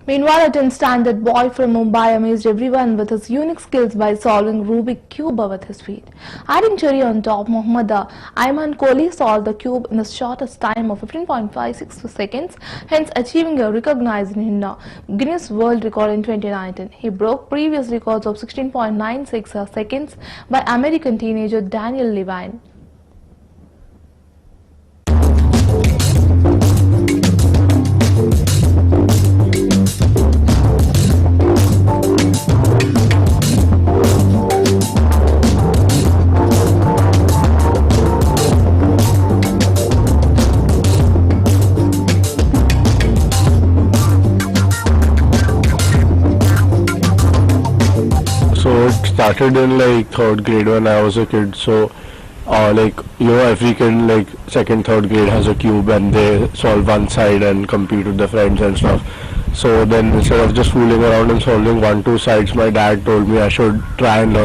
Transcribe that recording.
Meanwhile, a 10 standard boy from Mumbai amazed everyone with his unique skills by solving Rubik cube with his feet. Adding cherry on top, Mohammad Ayman Kohli solved the cube in the shortest time of 15.56 seconds, hence achieving a recognized Guinness World Record in 2019. He broke previous records of 16.96 seconds by American teenager Daniel Levine. So it started in like third grade when I was a kid. So every kid like second, third grade has a cube and they solve one side and compete with their friends and stuff. So then instead of just fooling around and solving one, two sides, my dad told me I should try and learn